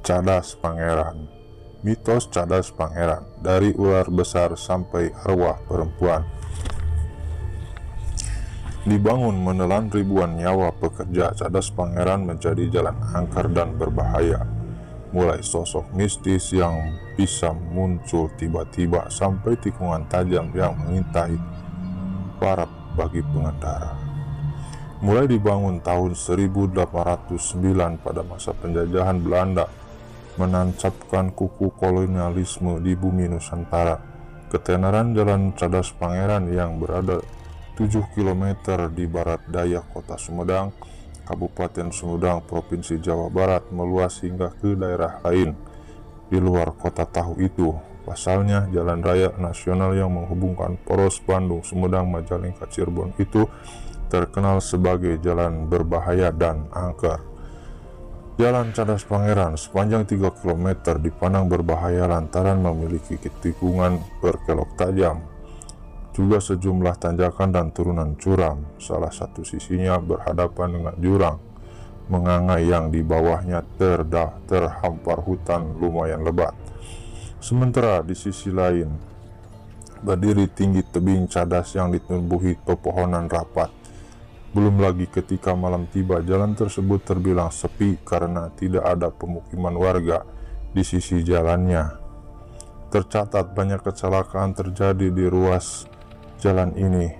Cadas Pangeran. Mitos Cadas Pangeran, dari ular besar sampai arwah perempuan. Dibangun menelan ribuan nyawa pekerja, Cadas Pangeran menjadi jalan angker dan berbahaya. Mulai sosok mistis yang bisa muncul tiba-tiba sampai tikungan tajam yang mengintai para bagi pengendara. Mulai dibangun tahun 1809 pada masa penjajahan Belanda, menancapkan kuku kolonialisme di bumi Nusantara. Ketenaran Jalan Cadas Pangeran yang berada 7 km di barat daya kota Sumedang, Kabupaten Sumedang, Provinsi Jawa Barat, meluas hingga ke daerah lain di luar kota tahu itu. Pasalnya, jalan raya nasional yang menghubungkan poros Bandung, Sumedang, Majalengka, Cirebon itu terkenal sebagai jalan berbahaya dan angker. Jalan Cadas Pangeran sepanjang 3 km dipandang berbahaya lantaran memiliki tikungan berkelok tajam, juga sejumlah tanjakan dan turunan curam. Salah satu sisinya berhadapan dengan jurang mengangai yang di bawahnya terhampar hutan lumayan lebat. Sementara di sisi lain berdiri tinggi tebing cadas yang ditumbuhi pepohonan rapat. Belum lagi ketika malam tiba, jalan tersebut terbilang sepi karena tidak ada pemukiman warga di sisi jalannya. Tercatat banyak kecelakaan terjadi di ruas jalan ini.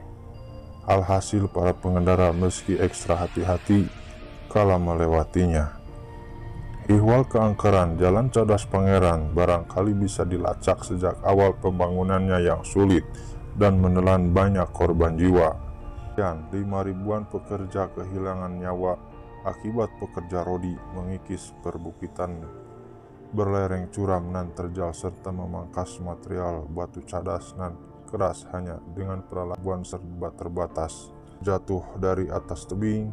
Alhasil para pengendara meski ekstra hati-hati kala melewatinya. Ihwal keangkeran Jalan Cadas Pangeran barangkali bisa dilacak sejak awal pembangunannya yang sulit dan menelan banyak korban jiwa. 5.000-an pekerja kehilangan nyawa akibat pekerja rodi mengikis perbukitan berlereng curam nan terjal serta memangkas material batu cadas nan keras hanya dengan perlakuan serba terbatas. Jatuh dari atas tebing,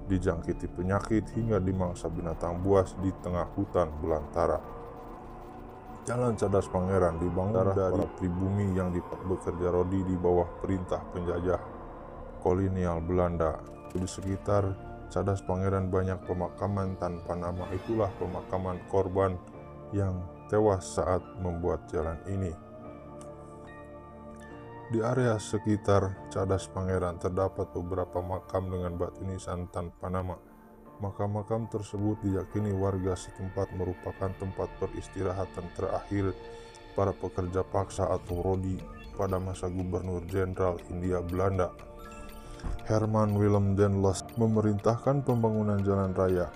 dijangkiti penyakit hingga dimangsa binatang buas di tengah hutan belantara. Jalan Cadas Pangeran dibangun dari pribumi yang bekerja rodi di bawah perintah penjajah kolonial Belanda. Di sekitar Cadas Pangeran banyak pemakaman tanpa nama, itulah pemakaman korban yang tewas saat membuat jalan ini. Di area sekitar Cadas Pangeran terdapat beberapa makam dengan batu nisan tanpa nama. Makam-makam tersebut diyakini warga setempat merupakan tempat peristirahatan terakhir para pekerja paksa atau rodi pada masa Gubernur Jenderal Hindia Belanda Herman Willem den Lest memerintahkan pembangunan jalan raya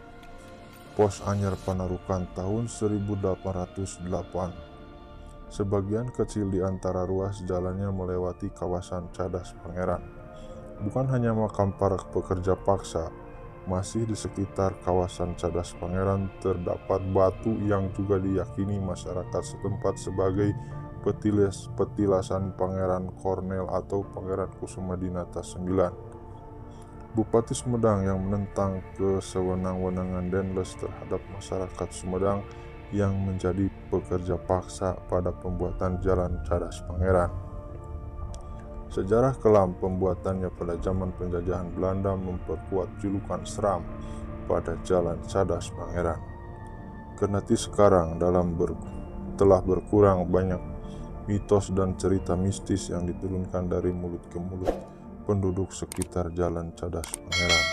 Pos Anyar Panarukan tahun 1808. Sebagian kecil di antara ruas jalannya melewati kawasan Cadas Pangeran. Bukan hanya makam para pekerja paksa, masih di sekitar kawasan Cadas Pangeran terdapat batu yang juga diyakini masyarakat setempat sebagai petilasan Pangeran Kornel atau Pangeran Kusumadinata IX. Bupati Sumedang yang menentang kesewenang-wenangan den Lest terhadap masyarakat Sumedang yang menjadi pekerja paksa pada pembuatan Jalan Cadas Pangeran. Sejarah kelam pembuatannya pada zaman penjajahan Belanda memperkuat julukan seram pada Jalan Cadas Pangeran. Kendati sekarang telah berkurang banyak mitos dan cerita mistis yang diturunkan dari mulut ke mulut penduduk sekitar Jalan Cadas Pangeran.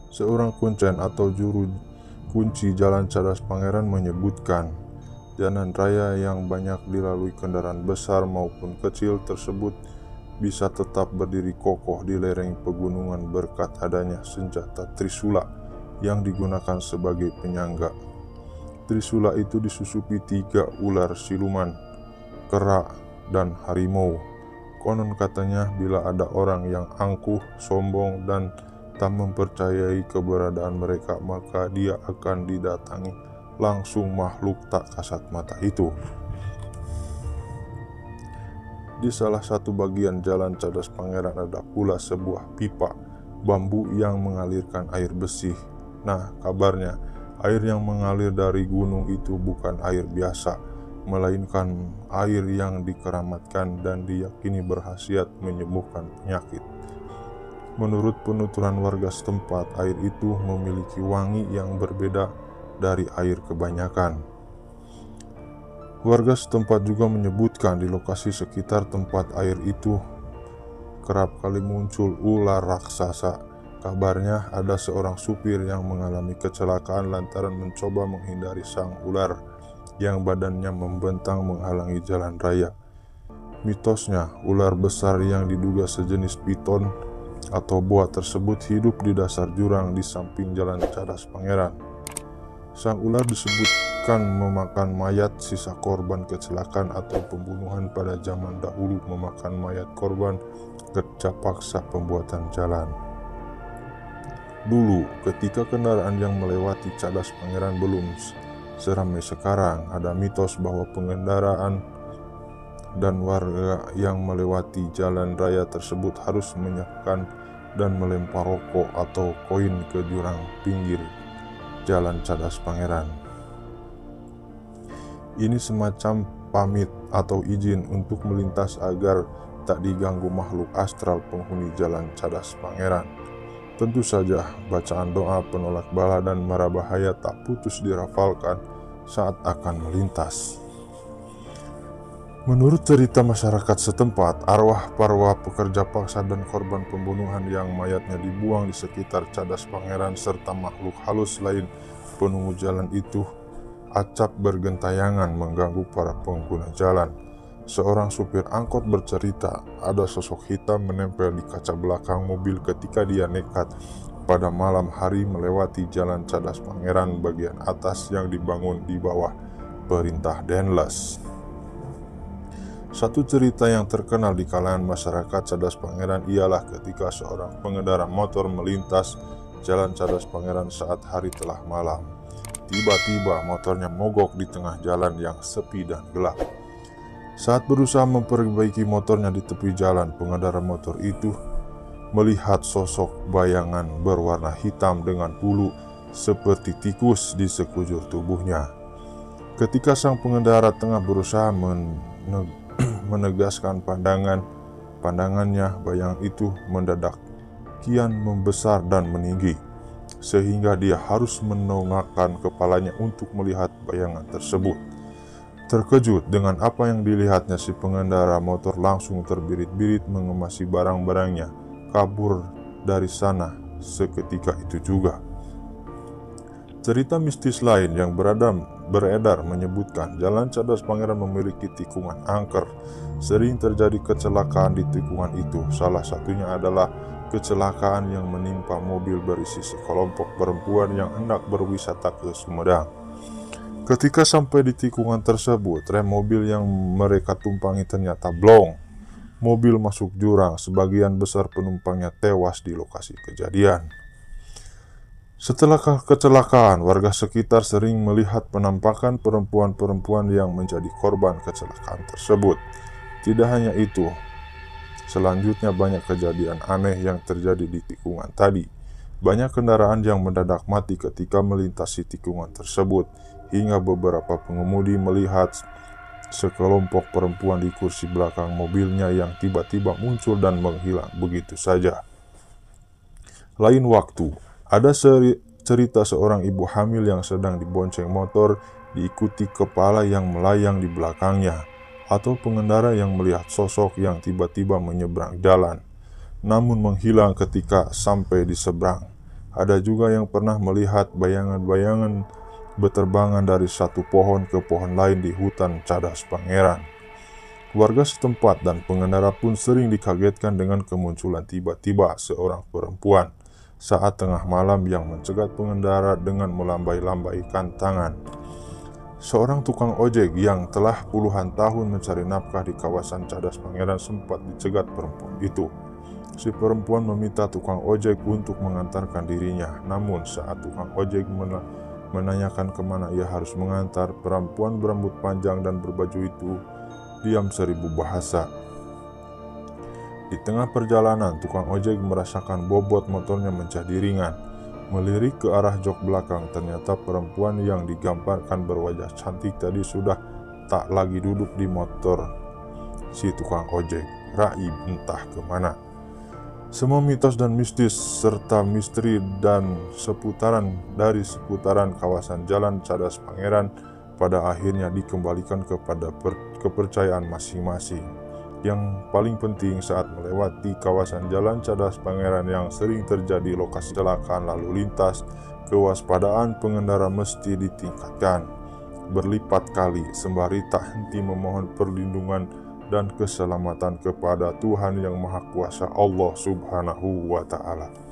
Seorang kuncen atau juru kunci Jalan Cadas Pangeran menyebutkan, jalan raya yang banyak dilalui kendaraan besar maupun kecil tersebut bisa tetap berdiri kokoh di lereng pegunungan berkat adanya senjata trisula yang digunakan sebagai penyangga. Trisula itu disusupi 3 ular siluman, kera, dan harimau. Konon katanya bila ada orang yang angkuh, sombong, dan tak mempercayai keberadaan mereka, maka dia akan didatangi langsung makhluk tak kasat mata itu. Di salah satu bagian Jalan Cadas Pangeran ada pula sebuah pipa bambu yang mengalirkan air bersih. Nah, kabarnya air yang mengalir dari gunung itu bukan air biasa, melainkan air yang dikeramatkan dan diyakini berkhasiat menyembuhkan penyakit. Menurut penuturan warga setempat, air itu memiliki wangi yang berbeda dari air kebanyakan. Warga setempat juga menyebutkan di lokasi sekitar tempat air itu kerap kali muncul ular raksasa. Kabarnya ada seorang supir yang mengalami kecelakaan lantaran mencoba menghindari sang ular yang badannya membentang menghalangi jalan raya. Mitosnya, ular besar yang diduga sejenis piton atau boa tersebut hidup di dasar jurang di samping jalan Cadas Pangeran. Sang ular disebutkan memakan mayat sisa korban kecelakaan atau pembunuhan pada zaman dahulu, memakan mayat korban kerja paksa pembuatan jalan. Dulu, ketika kendaraan yang melewati Cadas Pangeran belum seramai sekarang, ada mitos bahwa pengendaraan dan warga yang melewati jalan raya tersebut harus menyiapkan dan melempar rokok atau koin ke jurang pinggir jalan Cadas Pangeran. Ini semacam pamit atau izin untuk melintas agar tak diganggu makhluk astral penghuni jalan Cadas Pangeran. Tentu saja, bacaan doa penolak bala dan mara bahaya tak putus dirafalkan saat akan melintas. Menurut cerita masyarakat setempat, arwah para pekerja paksa dan korban pembunuhan yang mayatnya dibuang di sekitar Cadas Pangeran serta makhluk halus lain penunggu jalan itu acap bergentayangan mengganggu para pengguna jalan. Seorang supir angkot bercerita, ada sosok hitam menempel di kaca belakang mobil ketika dia nekat pada malam hari melewati jalan Cadas Pangeran bagian atas yang dibangun di bawah perintah Denles. Satu cerita yang terkenal di kalangan masyarakat Cadas Pangeran ialah ketika seorang pengendara motor melintas jalan Cadas Pangeran saat hari telah malam. Tiba-tiba motornya mogok di tengah jalan yang sepi dan gelap. Saat berusaha memperbaiki motornya di tepi jalan, pengendara motor itu melihat sosok bayangan berwarna hitam dengan bulu seperti tikus di sekujur tubuhnya. Ketika sang pengendara tengah berusaha menegaskan pandangannya, bayangan itu mendadak kian membesar dan meninggi, sehingga dia harus menongakkan kepalanya untuk melihat bayangan tersebut. Terkejut dengan apa yang dilihatnya, si pengendara motor langsung terbirit-birit mengemasi barang-barangnya, kabur dari sana seketika itu juga. Cerita mistis lain yang beredar menyebutkan jalan Cadas Pangeran memiliki tikungan angker. Sering terjadi kecelakaan di tikungan itu. Salah satunya adalah kecelakaan yang menimpa mobil berisi sekelompok perempuan yang hendak berwisata ke Sumedang. Ketika sampai di tikungan tersebut, rem mobil yang mereka tumpangi ternyata blong. Mobil masuk jurang, sebagian besar penumpangnya tewas di lokasi kejadian. Setelah kecelakaan, warga sekitar sering melihat penampakan perempuan-perempuan yang menjadi korban kecelakaan tersebut. Tidak hanya itu, selanjutnya banyak kejadian aneh yang terjadi di tikungan tadi. Banyak kendaraan yang mendadak mati ketika melintasi tikungan tersebut, hingga beberapa pengemudi melihat sekelompok perempuan di kursi belakang mobilnya yang tiba-tiba muncul dan menghilang begitu saja. Lain waktu, ada cerita seorang ibu hamil yang sedang dibonceng motor diikuti kepala yang melayang di belakangnya, atau pengendara yang melihat sosok yang tiba-tiba menyeberang jalan, namun menghilang ketika sampai di seberang. Ada juga yang pernah melihat bayangan-bayangan berterbangan dari satu pohon ke pohon lain di hutan Cadas Pangeran. Warga setempat dan pengendara pun sering dikagetkan dengan kemunculan tiba-tiba seorang perempuan saat tengah malam yang mencegat pengendara dengan melambai-lambaikan tangan. Seorang tukang ojek yang telah puluhan tahun mencari nafkah di kawasan Cadas Pangeran sempat dicegat perempuan itu. Si perempuan meminta tukang ojek untuk mengantarkan dirinya, namun saat tukang ojek menanyakan kemana ia harus mengantar, perempuan berambut panjang dan berbaju itu diam seribu bahasa. Di tengah perjalanan, tukang ojek merasakan bobot motornya menjadi ringan. Melirik ke arah jok belakang, ternyata perempuan yang digambarkan berwajah cantik tadi sudah tak lagi duduk di motor si tukang ojek. Raib entah kemana. Semua mitos dan mistis serta misteri dan seputaran kawasan Jalan Cadas Pangeran pada akhirnya dikembalikan kepada kepercayaan masing-masing. Yang paling penting saat melewati kawasan Jalan Cadas Pangeran yang sering terjadi lokasi kecelakaan lalu lintas, kewaspadaan pengendara mesti ditingkatkan berlipat kali sembari tak henti memohon perlindungan dan keselamatan kepada Tuhan Yang Maha Kuasa Allah Subhanahu wa Ta'ala.